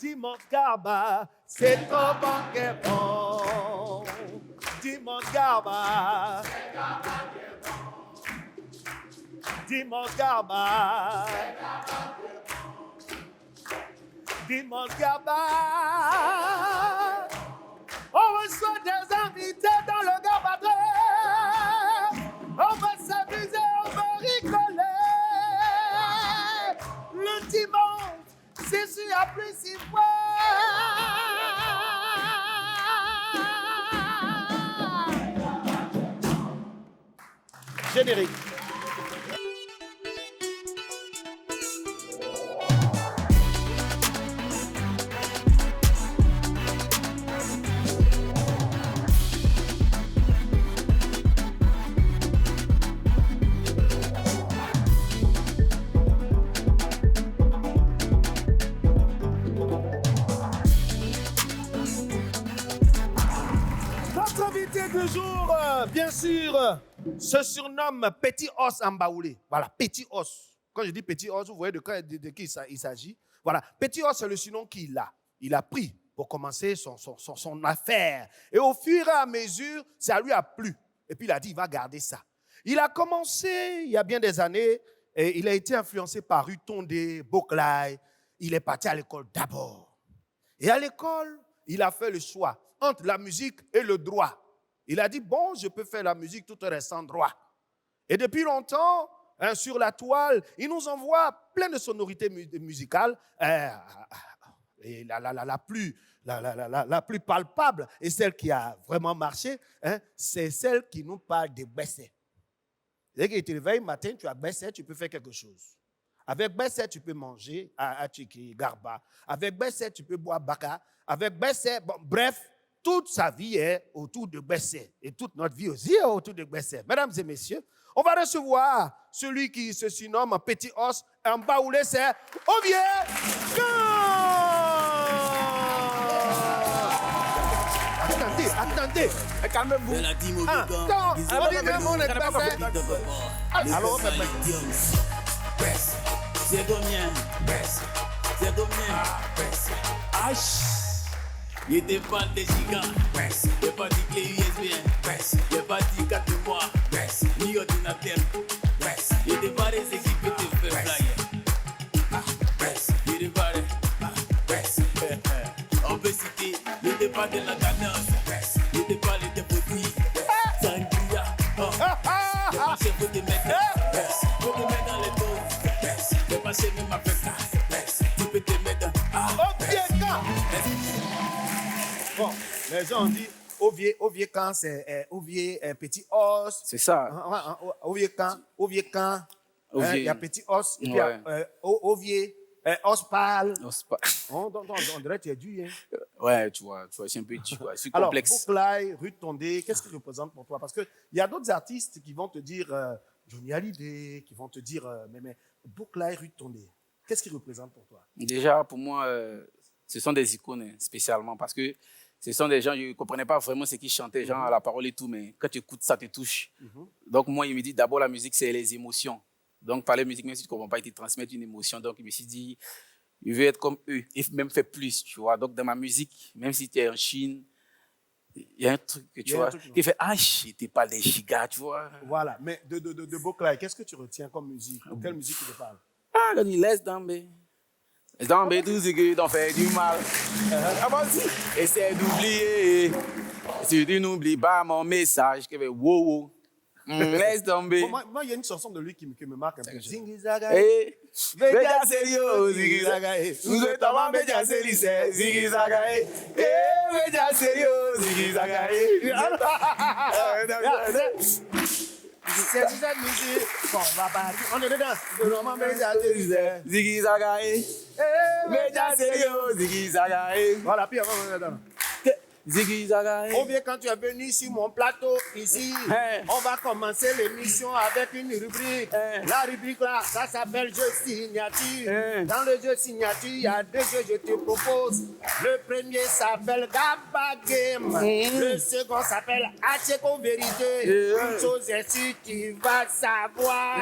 Dimanche Garba, c'est trop bon que bon. Dimanche Garba. Dimanche Garba. Dimanche Garba. On reçoit des invités dans le Garbatré. On va s'amuser, on va rigoler. Le dimanche, c'est sur la plus si Générique. Notre invité du jour, bien sûr, se surnomme Petit Os Mbaoulé. Voilà, Petit Os. Quand je dis Petit Os, vous voyez de qui il s'agit. Voilà, Petit Os, c'est le surnom qu'il a. Il a pris pour commencer son affaire. Et au fur et à mesure, ça lui a plu. Et puis il a dit, il va garder ça. Il a commencé, il y a bien des années, et il a été influencé par Rutondé, Boklay. Il est parti à l'école d'abord. Et à l'école, il a fait le choix entre la musique et le droit. Il a dit, bon, je peux faire la musique tout en restant droit. Et depuis longtemps, sur la toile, il nous envoie plein de sonorités musicales. Et la plus palpable et celle qui a vraiment marché, c'est celle qui nous parle de Bessé. Dès que tu te réveilles le matin, tu as Bessé, tu peux faire quelque chose. Avec Bessé, tu peux manger à Tchiki, Garba. Avec Bessé, tu peux boire Baka. Avec Bessé, bon, bref, toute sa vie est autour de Bessé. Et toute notre vie aussi est autour de Bessé. Mesdames et messieurs, on va recevoir celui qui se surnomme Petit Os Mbaoulé, c'est Ovie Kan. Attendez, calmez-vous. Quand on dit que mon est Bessé, alors c'est combien? C'est combien? Il était pas des gigas, il n'est pas dit clé USB, il n'est pas dit 4 mois, ni ordinateur, il était pas des équipes de faire flyer. Il était pas on peut citer, il n'était pas de la cadence, il n'était pas les dépotis, Sangria, il pas chef de mettre, faut te mettre dans les doses, il pas chef même avec ça, tu peux te mettre dans Bon, les gens ont dit Ovie Kan, c'est Ovie Petit Os. C'est ça. Ovie Kan. Il y a Petit Os. Et puis Ovie Os Pâle. On dirait que tu es dû. Hein? Ouais, tu vois, c'est un peu dur. C'est complexe. Alors, Boklay, Rutondé, qu'est-ce qu'il représente pour toi? Parce qu'il y a d'autres artistes qui vont te dire Johnny Hallyday, qui vont te dire mais Boklay, Rutondé, qu'est-ce qu'il représente pour toi? Déjà, pour moi, ce sont des icônes, spécialement, parce que ce sont des gens, je ne comprenais pas vraiment ce qu'ils chantaient, genre la parole et tout, mais quand tu écoutes ça, te touche. Donc, moi, il me dit d'abord, la musique, c'est les émotions. Donc, par la musique, même si tu ne comprends pas, il te transmettent une émotion. Donc, il me suis dit, je veux être comme eux, et même faire plus, tu vois. Donc, dans ma musique, même si tu es en Chine, il y a un truc que tu vois, qui fait, j'étais pas des gigas, tu vois. Voilà, mais de Boklay, qu'est-ce que tu retiens comme musique? Quelle musique tu te parles? Quand il laisse tomber. Laisse tomber tout ce qui t'en fait du mal. Essaie d'oublier. Si tu n'oublies pas mon message, qui fait wow. Laisse tomber. Moi, il y a une chanson de lui qui me marque un peu. Zingizaga. Veja sérieux, Zingizaga. Nous sommes Veja sérieux, Zingizaga. Veja sérieux, Zingizaga. C'est cette musique. Bon, on va partir. On est dedans. Vraiment, Veja sérieux, Zingizaga. Veja sérieux, Zingizaga. Voilà, puis on va dedans. Ziggy-zaga. Ovie, quand tu es venu sur mon plateau, ici, on va commencer l'émission avec une rubrique. La rubrique là, ça s'appelle jeu signature. Dans le jeu signature, il y a 2 jeux que je te propose. Le premier s'appelle Gaba Game. Le second s'appelle Acheko Vérité. Une chose est sûre, tu vas savoir.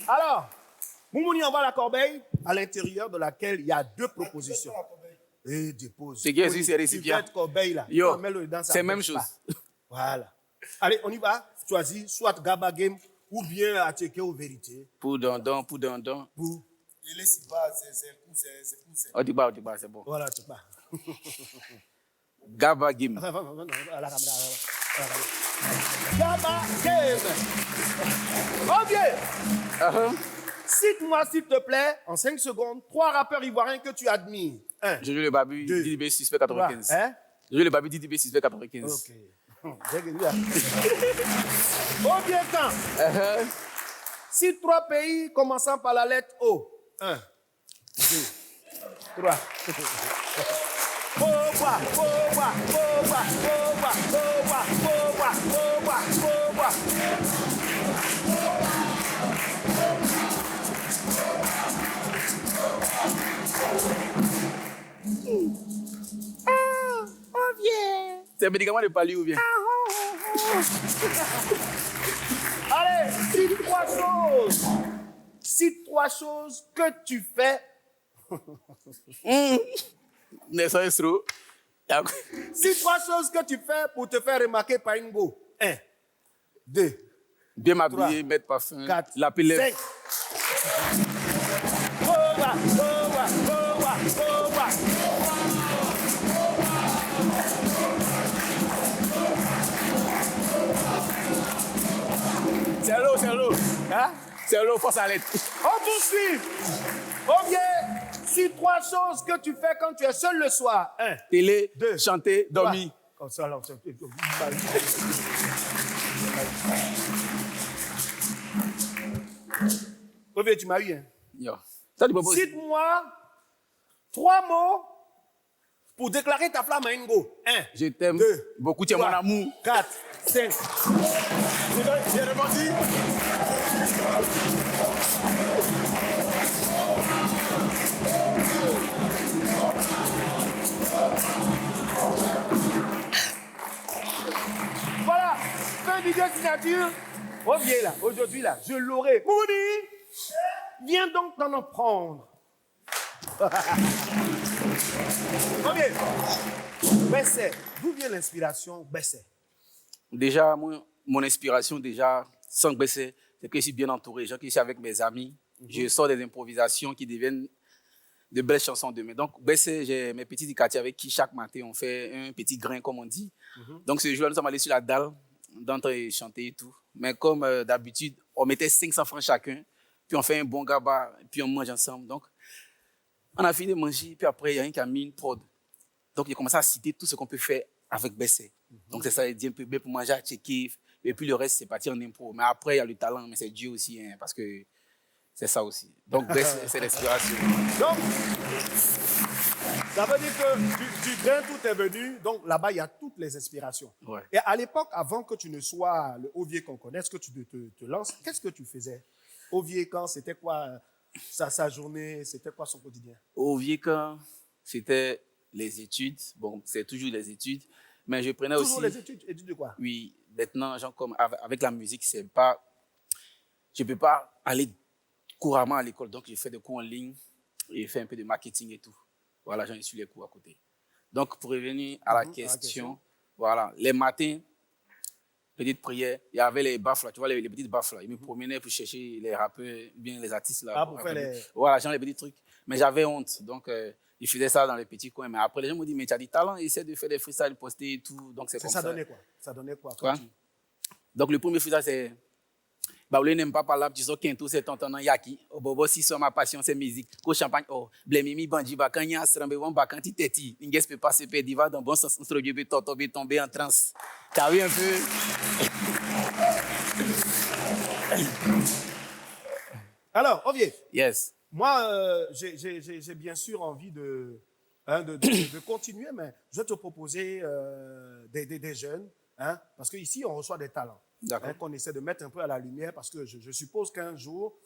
Alors, Moumouni envoie la corbeille à l'intérieur de laquelle il y a 2 propositions. Et dépose. C'est qui c'est récipient? Cette corbeille là. Yo, Mets-le dans sa c'est la même bouche, chose. là. Voilà. Allez, on y va. Choisis soit Gaba Game ou bien Ateke ou Vérité. Pour dondon, pour dondon. Pour. Il est si bas, c'est cousin. On dit pas, c'est bon. Voilà, tu pars. Gaba Game. Enfin, à la caméra. Gaba Game. Oh bien. Cite-moi, s'il te plaît, en 5 secondes, 3 rappeurs ivoiriens que tu admires. 1. Je joue le Babu, 2. Didibé, suspect 95. Hein? Je joue le Babu, Didibé, suspect 95. Ok. J'ai gagné. Oh bien, quand? Cite 3 pays commençant par la lettre O. 1, 2, 3. C'est un médicament de pali ou bien? Allez, cite 3 choses. Cite 3 choses que tu fais. Nelson Estro. Cite 3 choses que tu fais pour te faire remarquer par une go. 1, 2, Bien m'habiller, 3, mettre parfum, 4, la pile. 5. C'est l'eau. Hein? C'est l'eau, force à l'aide. On poursuit. Oh bien, cite 3 choses que tu fais quand tu es seul le soir. 1, Télé, 2, chanter, dormir. Comme ça, alors, oh bien, tu m'as eu, hein? Yo. Ça, tu proposes. Cite-moi 3 mots pour déclarer ta flamme à Ingo. 1, Je t'aime 2, beaucoup, tu es mon amour. 4, 5. J'ai rebondi. Voilà, fin vidéo signature. Oh bien là, aujourd'hui là, je l'aurai. Mouni, viens donc t'en prendre. Oh bien. Besset, d'où vient l'inspiration Besset? Déjà, moi, mon inspiration, déjà, sans baisser, c'est que je suis bien entouré. Je suis avec mes amis. Je sors des improvisations qui deviennent de belles chansons demain. Donc, baisser, j'ai mes petits du quartier avec qui chaque matin on fait un petit grain, comme on dit. Donc, ce jour-là, nous sommes allés sur la dalle, d'entrer chanter et tout. Mais comme d'habitude, on mettait 500 francs chacun, puis on fait un bon gaba, puis on mange ensemble. Donc, on a fini de manger, puis après, il y a un qui a mis une prod. Donc, j'ai commencé à citer tout ce qu'on peut faire avec Besset. Donc, c'est ça, il dit un peu bien pour manger à checker. Et puis, le reste, c'est parti en impro. Mais après, il y a le talent, mais c'est Dieu aussi, hein, parce que c'est ça aussi. Donc, Besset, c'est l'inspiration. Donc, ça veut dire que du grain, tout est venu. Donc, là-bas, il y a toutes les inspirations. Ouais. Et à l'époque, avant que tu ne sois le Ovier qu'on connaisse, que tu te lances, qu'est-ce que tu faisais? Ovier, quand c'était quoi sa journée? C'était quoi son quotidien? Au vieux camp, c'était les études. Bon, c'est toujours les études. Mais je prenais Toujours aussi... les études. Études de quoi? Oui, maintenant, genre, comme avec la musique, c'est pas... Je ne peux pas aller couramment à l'école. Donc, j'ai fait des cours en ligne et fait un peu de marketing et tout. Voilà, j'en ai su les cours à côté. Donc, pour revenir à la question, voilà, les matins, petite prière, il y avait les baffes là, tu vois, les petites baffes là. Ils me promenaient pour chercher les rappeurs, bien les artistes là. Ah, pour faire les... Voilà, genre les petits trucs. Mais j'avais honte. Donc, ils faisaient ça dans les petits coins. Mais après, les gens m'ont dit, mais tu as du talent, essaie de faire des freestyles, poster et tout. Donc, c'est comme ça. Ça donnait quoi? Ça donnait quoi? Quoi? Donc, le premier freestyle, c'est... Baoulé n'aime pas parler, tu sais, qu'un tout c'est tonton yaki. Oh, bobo, si c'est ma passion, c'est musique. Ko champagne, oh, blémimi, bandi, bakanya, srambe, bon, bakanti, teti. N'inges peut pas se perdre, il va dans bon sens, notre Dieu peut tomber en transe. T'as vu un peu? Alors, Ovier. Yes. Moi, j'ai bien sûr envie de continuer, mais je vais te proposer des jeunes, hein, parce qu'ici, on reçoit des talents. Hein, qu'on essaie de mettre un peu à la lumière, parce que je suppose qu'un jour,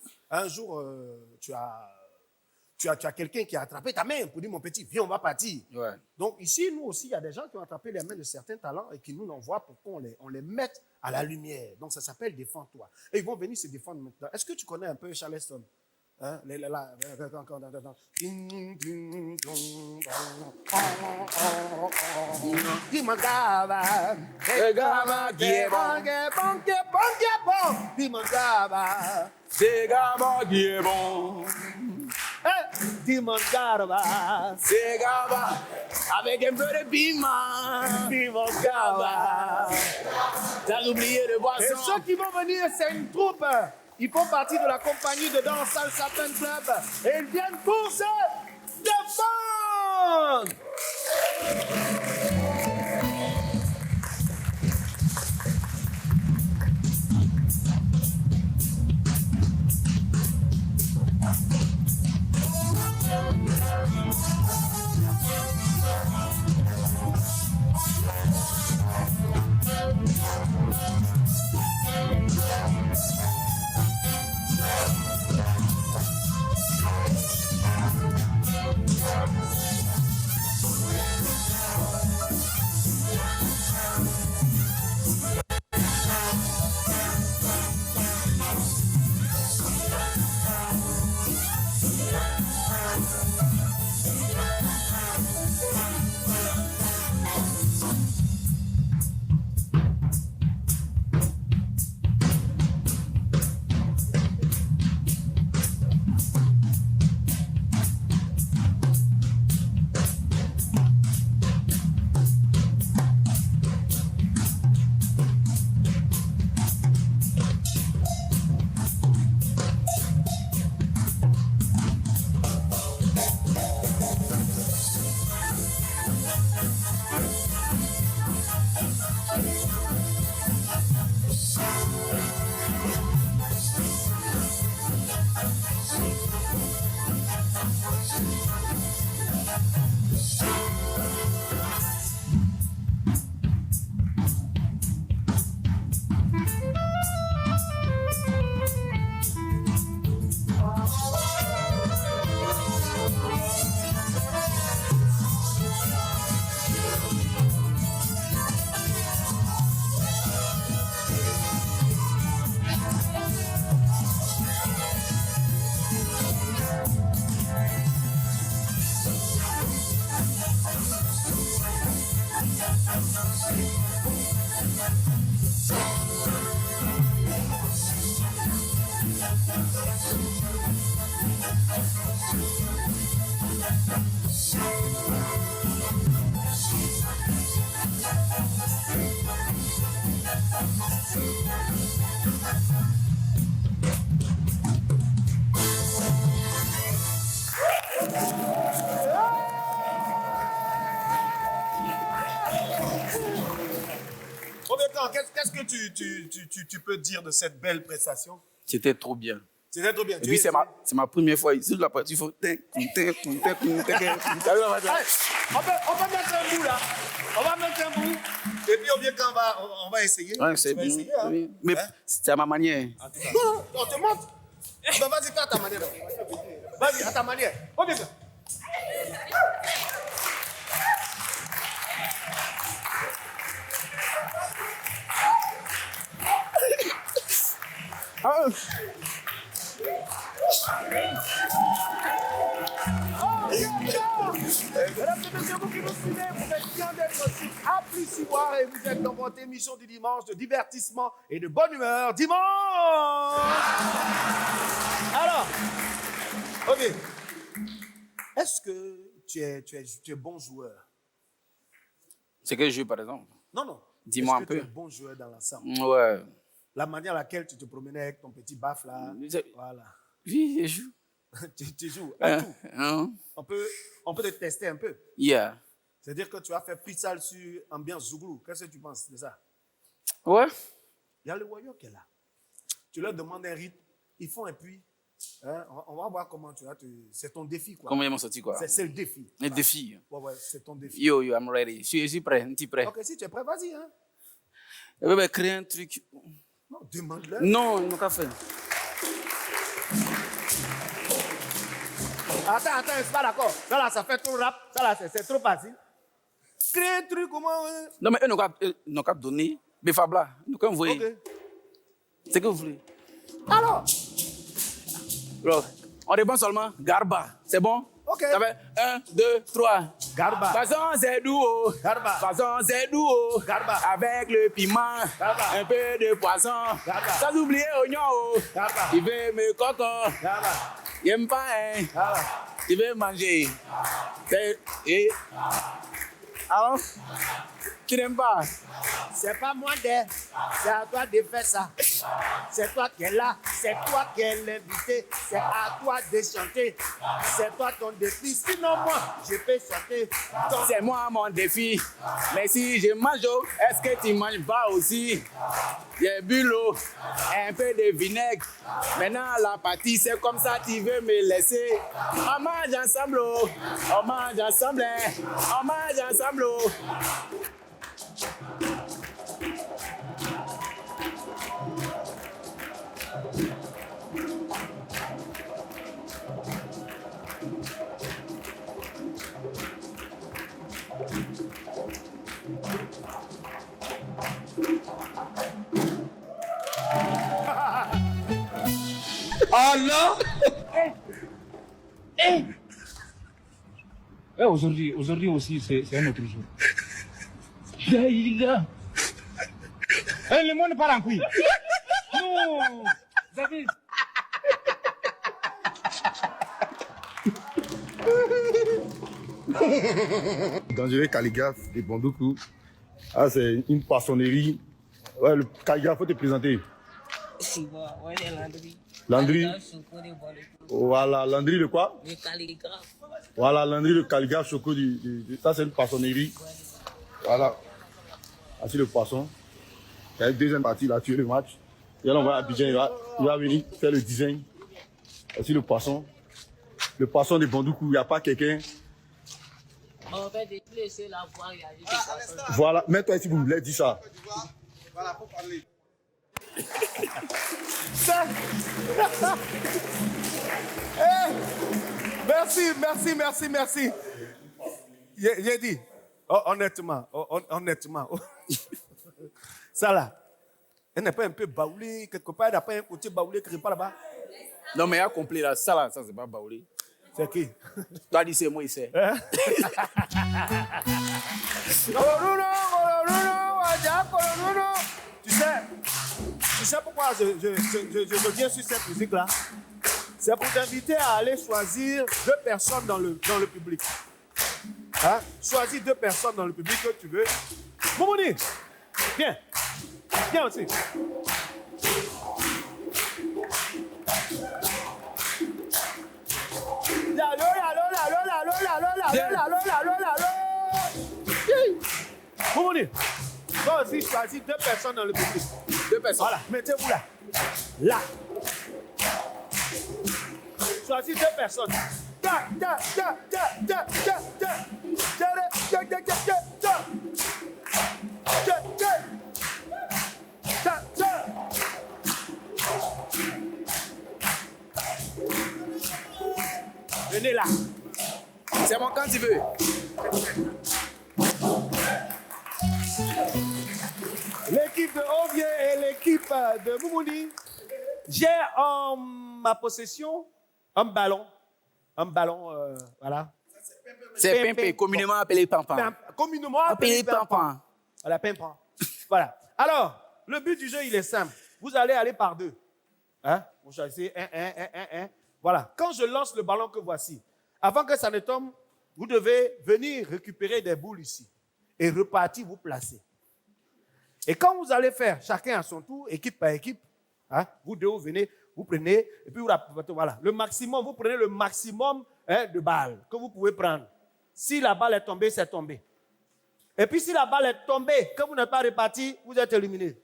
tu as quelqu'un qui a attrapé ta main pour dire, mon petit, viens, on va partir. Ouais. Donc ici, nous aussi, il y a des gens qui ont attrapé les mains de certains talents et qui nous l'envoient pour qu'on les mette à la lumière. Donc ça s'appelle Défends-toi. Et ils vont venir se défendre maintenant. Est-ce que tu connais un peu Charleston? Hein? Dimandava, Segaba qui est bon. Dimandava, Segaba qui est bon. Dimandava, Segaba avec un peu de piment. Dimandava. T'as oublié le Et boisson. ceux qui vont venir, c'est une troupe. Ils font partie de la compagnie de danse Salsa Pen Club. Et ils viennent pour se défendre. Qu'est-ce que tu peux dire de cette belle prestation? C'était trop bien. C'était trop bien. Et puis, c'est ma première fois ici. La partie, il faut. On peut mettre un bout là. On va mettre un bout. Et puis on vient quand on va essayer. Ouais, c'est Tu vas bien. essayer, hein? Oui. Mais Hein? c'est à ma manière. En tout cas. Non, on te montre. Ben, vas-y, fais à ta manière. Vas-y, à ta manière. On vient. Ah. Mesdames et messieurs, vous qui nous suivez, vous êtes bien d'être sur Applici-Boire et vous êtes dans votre émission du dimanche de divertissement et de bonne humeur. Dimanche! Alors, ok. Est-ce que tu es bon joueur? C'est quel jeu, par exemple? Non. Dis-moi Est-ce un que tu peu. es bon joueur dans l'ensemble? Ouais. La manière à laquelle tu te promenais avec ton petit baf là. Voilà. Oui, je joue. tu joues à tout. Hein? On peut te tester un peu. Yeah. C'est-à-dire que tu as fait freestyle sur ambiance Zouglou. Qu'est-ce que tu penses de ça? Ouais. Il y a le Warrior qui est là. Tu leur demandes un rythme, ils font un puits. Hein? On va voir comment tu vas c'est ton défi, quoi. Comment ils m'ont sorti, quoi? C'est le défi. Un défi. Ouais, c'est ton défi. Yo, I'm ready. Je suis prêt, un petit prêt. Ok, si tu es prêt, vas-y. Hein? Je vais créer un truc. Non, demande-le. Non, il n'a qu'à faire. Attends, c'est pas d'accord. Ça là, ça fait trop rap. Ça là, c'est trop facile. Crée un truc, comment... Non, mais eux n'ont qu'à donner. Mais Fabla, ils n'ont qu'à envoyer. Ok. C'est que vous voulez. Alors, Alors, On répond seulement Garba. C'est bon? Ok. Ça fait 1, 2, 3. Garba. Façon c'est doux. Garba. Façon c'est doux. Garba. Avec le piment. Garba. Un peu de poisson. Garba. Sans oublier oignon. Garba. Il veut me coco. Garba. Il aime pas, hein? Garba. Il veut manger. Et. Alors? Tu n'aimes pas? C'est pas moi c'est à toi de faire ça. C'est toi qui es là, c'est toi qui es l'invité, c'est à toi de chanter. C'est toi ton défi, sinon moi, je peux chanter. C'est moi mon défi. Mais si je mange, est-ce que tu manges pas aussi? J'ai bu l'eau, un peu de vinaigre. Maintenant, la partie, c'est comme ça, tu veux me laisser. On mange ensemble, oh. On mange ensemble, hein. On mange ensemble, oh. Oh non! Aujourd'hui aussi, c'est un autre jour. Le monde part en couille. Non! David! Dangereux calligraphe de Bondoukou. Ah, c'est une poissonnerie. Ouais, le calligraphe, faut te présenter. Landry. Voilà, Landry le quoi? Le calligraphe. Voilà, Landry le calligraphe Choco. Ça, c'est une poissonnerie. Voilà. Voici le poisson. Il y a une deuxième partie, il a tué le match. Et là, on va à Abidjan, il va venir faire le design. Voici le poisson. Le poisson de Bondoukou, il n'y a pas quelqu'un. On va laisser la voix réagir. Voilà, mets-toi ici, vous voulez dire ça. Voilà, pour parler. Merci. J'ai dit, honnêtement, ça là, elle n'est pas un peu baoulée quelque part, elle n'a pas un côté baoulé quelque part là-bas. Non, mais il a compris là. Ça, c'est pas baoulé. C'est qui? Toi, dis c'est moi, il sait. Tu sais pourquoi je viens sur cette musique-là? C'est pour t'inviter à aller choisir 2 personnes dans le public. Hein? Choisis 2 personnes dans le public que tu veux. Moumouni, viens. Viens aussi. Moumouni, toi aussi choisis 2 personnes dans le public. 2 personnes. Voilà, mettez-vous là. Là. Choisis 2 personnes. Venez là. C'est bon quand tu veux. L'équipe de Ovier et l'équipe de Moumouni. J'ai en ma possession un ballon. Voilà. C'est pimpé, communément appelé pampan. Communément appelé pampan. Voilà, pampan. Voilà. Alors, le but du jeu, il est simple. Vous allez aller par 2. Hein? Vous choisissez 1. Voilà. Quand je lance le ballon que voici, avant que ça ne tombe, vous devez venir récupérer des boules ici et repartir vous placer. Et quand vous allez faire chacun à son tour, équipe par équipe, hein, vous deux, vous venez, vous prenez, et puis voilà, le maximum, vous prenez le maximum de balles que vous pouvez prendre. Si la balle est tombée, c'est tombé. Et puis si la balle est tombée, que vous n'êtes pas réparti, vous êtes éliminé.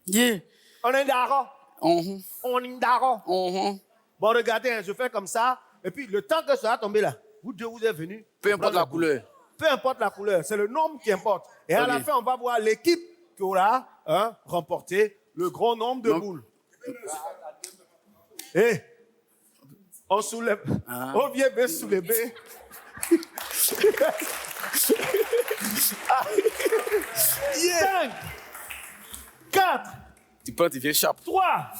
Yeah. On est d'accord? On est d'accord? Bon, regardez, hein, je fais comme ça, et puis le temps que ça va tomber là, vous deux, vous êtes venus. Peu importe la couleur. Peu importe la couleur, c'est le nombre qui importe. Et à la fin, on va voir l'équipe qui aura remporté le grand nombre de boules. Et on soulève. On vient bien soulever. 5, 4, Tu prends, tu viens chape. 3,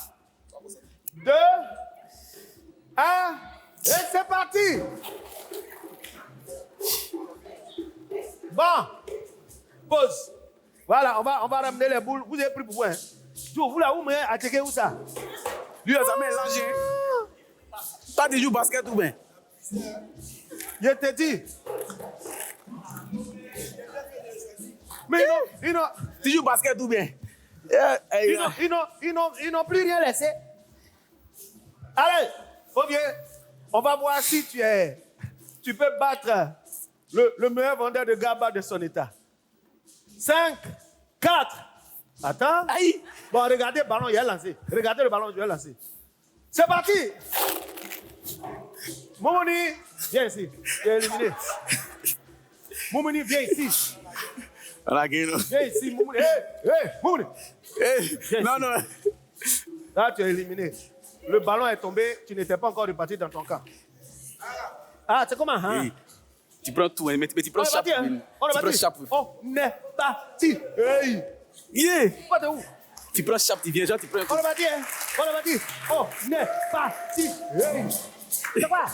2, 1. Et c'est parti. Bon. Pause. Voilà, on va ramener les boules. Vous avez pris pour vous, hein? Vous là, où mais à checker où ça? Lui, ça met l'âge. Toi, tu joues basket ou bien? Je te dis. Mais ils Tu joues basket ou bien? n'ont plus rien laissé. Allez, Ovier, on va voir si tu peux battre le meilleur vendeur de gaba de son état. 5, 4. Attends. Aïe. Bon, regardez le ballon, il a lancé. Regardez le ballon, il a lancé. C'est parti. Moumouni, viens ici. Tu es éliminé. Moumouni, viens ici. On a gagné. Viens ici, Moumouni. Hé, Moumouni. Non, non. Là, tu es éliminé. Le ballon est tombé, tu n'étais pas encore reparti dans ton camp. Ah, c'est comment, hein? Oui. Tu prends tout, mais tu prends chaque On est parti. Hey. Yeah. Quoi, t'es où? Tu prends chape, tu viens, genre, tu prends un On est parti, hein? On est parti. On est parti. Hey. C'est quoi?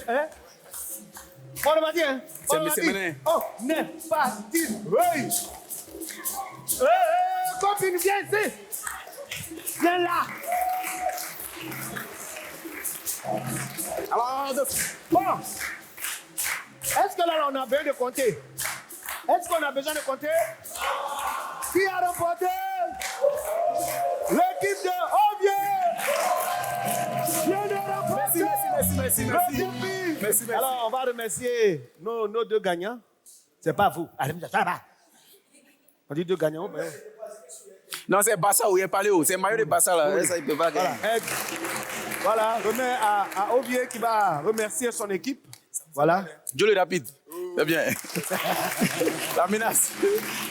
Hein? On est parti, hein? C'est On est parti. maintenant. On est parti. Hey. Hey, copine, viens ici. Viens là. Alors, Bon. Est-ce que là, on a besoin de compter? Est-ce qu'on a besoin de compter? Qui a remporté? L'équipe de Ovier vient de remporter. Merci. Le défi. Alors, on va remercier nos deux gagnants. C'est pas vous. Allez, ça va. On dit deux gagnants. Mais... Non, c'est Bassa où il est parlé. C'est Mario de Bassa là. Ça, il peut pas gagner. Voilà, remets à Ovier qui va remercier son équipe. Voilà. Joe le rapide. C'est bien. La menace.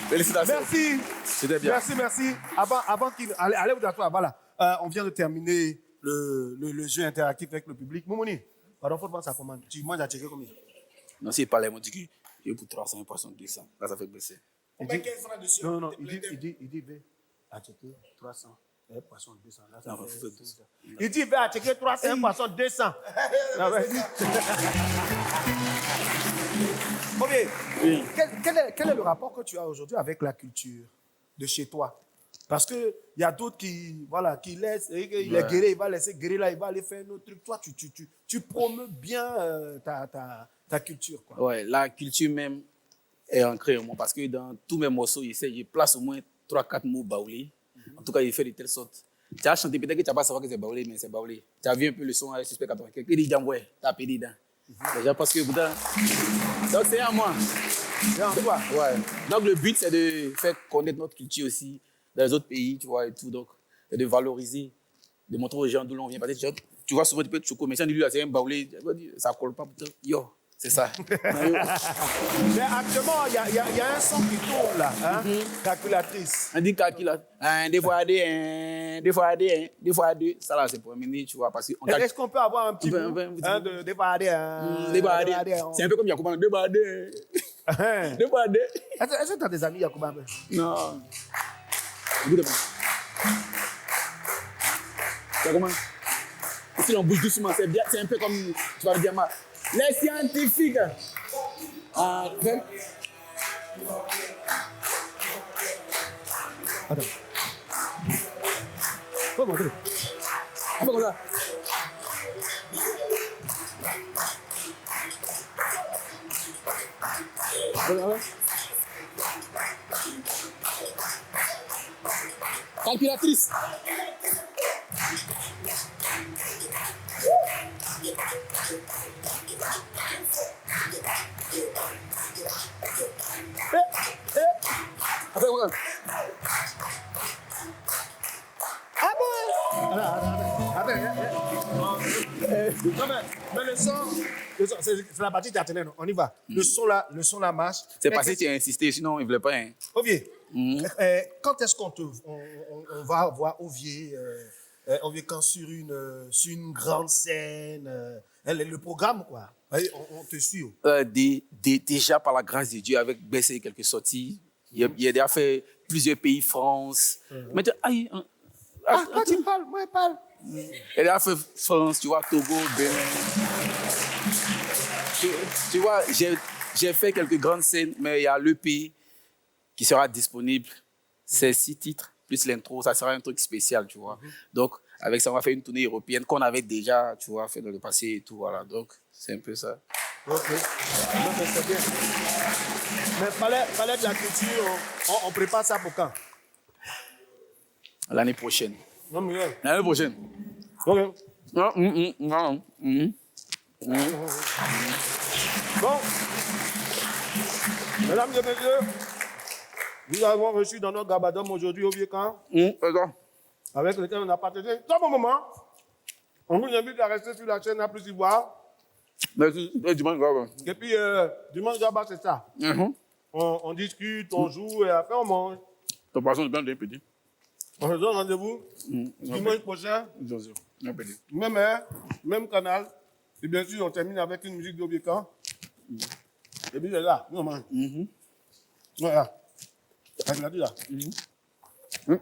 Félicitations. Merci. C'était bien. Merci. Avant qu'il... Allez vous asseoir. Voilà. On vient de terminer le jeu interactif avec le public. Moumouni, pardon, faut prendre sa commande. Tu manges à checker combien? Non, s'il parlait, il m'a dit que il est pour 300, un poisson 200. Là, ça fait baisser. Il dit, non, il dit, va à checker 300. Un poisson 200. Là, ça Non, fait 200. Il dit, va à checker 300, un poisson 200. Non, vas-y. Ok. Oui. Quel est le rapport que tu as aujourd'hui avec la culture de chez toi? Parce qu'il y a d'autres qui laissent, il est guéri, il va laisser guérir là, il va aller faire un autre truc. Toi, tu promeus bien ta culture. Quoi. Ouais, la culture même est ancrée en moi parce que dans tous mes morceaux, je place au moins 3-4 mots baoulés. En tout cas, il fait de telle sorte. Tu as chanté, peut-être que tu n'as pas savoir que c'est baoulé, mais c'est baoulé. Tu as vu un peu le son avec Suspect 84. Il dit Djamboué, tu as pédé dedans. Déjà parce que donc c'est à moi. C'est en toi. Ouais. Donc le but c'est de faire connaître notre culture aussi dans les autres pays, tu vois, et tout. Donc, c'est de valoriser, de montrer aux gens d'où l'on vient. Parce que tu vois souvent des petits chocos, mais si on dit lui, c'est un baoulé, ça ne colle pas. Yo, c'est ça. Mais actuellement, il y a un son qui tourne là, hein? Calculatrice. On dit calculatrice. Des fois deux. Ça là, c'est pour mener, tu vois. Parce que est-ce qu'on peut avoir un petit bout de des fois c'est un peu comme Yacouba. Deux fois deux. Est-ce que tu as des amis Yacouba? Non. Tu vois comment? Si on bouge doucement, c'est bien, c'est un peu comme, tu vas le dire, les scientifiques. Attends. Faut montrer. Un peu comme ça. Calculatrice. Mais le son c'est la partie théâtrale. On y va. Le son là marche. C'est parce que tu as insisté, sinon il ne voulait pas. Hein. Ovier, quand est-ce qu'on va voir Ovier, quand sur une grande scène, le programme, quoi. On te suit. Déjà, par la grâce de Dieu, avec Bessé quelques sorties, il a déjà fait plusieurs pays, France. Mais tu tu parles, moi je parle. Il a fait France, tu vois, Togo, Bénin. Tu vois, j'ai fait quelques grandes scènes, mais il y a l'EP qui sera disponible. C'est 6 titres, plus l'intro, ça sera un truc spécial, tu vois. Donc, avec ça, on va faire une tournée européenne qu'on avait déjà, tu vois, fait dans le passé et tout, voilà. Donc, c'est un peu ça. Ok. Non, mais c'est bien. Mais fallait de la culture, on prépare ça pour quand? L'année prochaine. Non, mais ouais. L'année prochaine. Ok. Non, non. Bon. Mesdames et messieurs, nous avons reçu dans notre gabadom aujourd'hui au Vieux-Camp, avec lequel on a partagé. Dans mon moment, on vous invite à rester sur la chaîne à plus y voir. Merci. Dimanche Gaba. Et puis, dimanche Gaba, c'est ça. On discute, on joue et après on mange. Ton poisson est bien d'un petit. On se donne rendez-vous dimanche prochain, même heure, même canal. Et bien sûr, on termine avec une musique d'Obieka. Et puis, là, nous on mange. Voilà. Tu l'as dit là. Oh,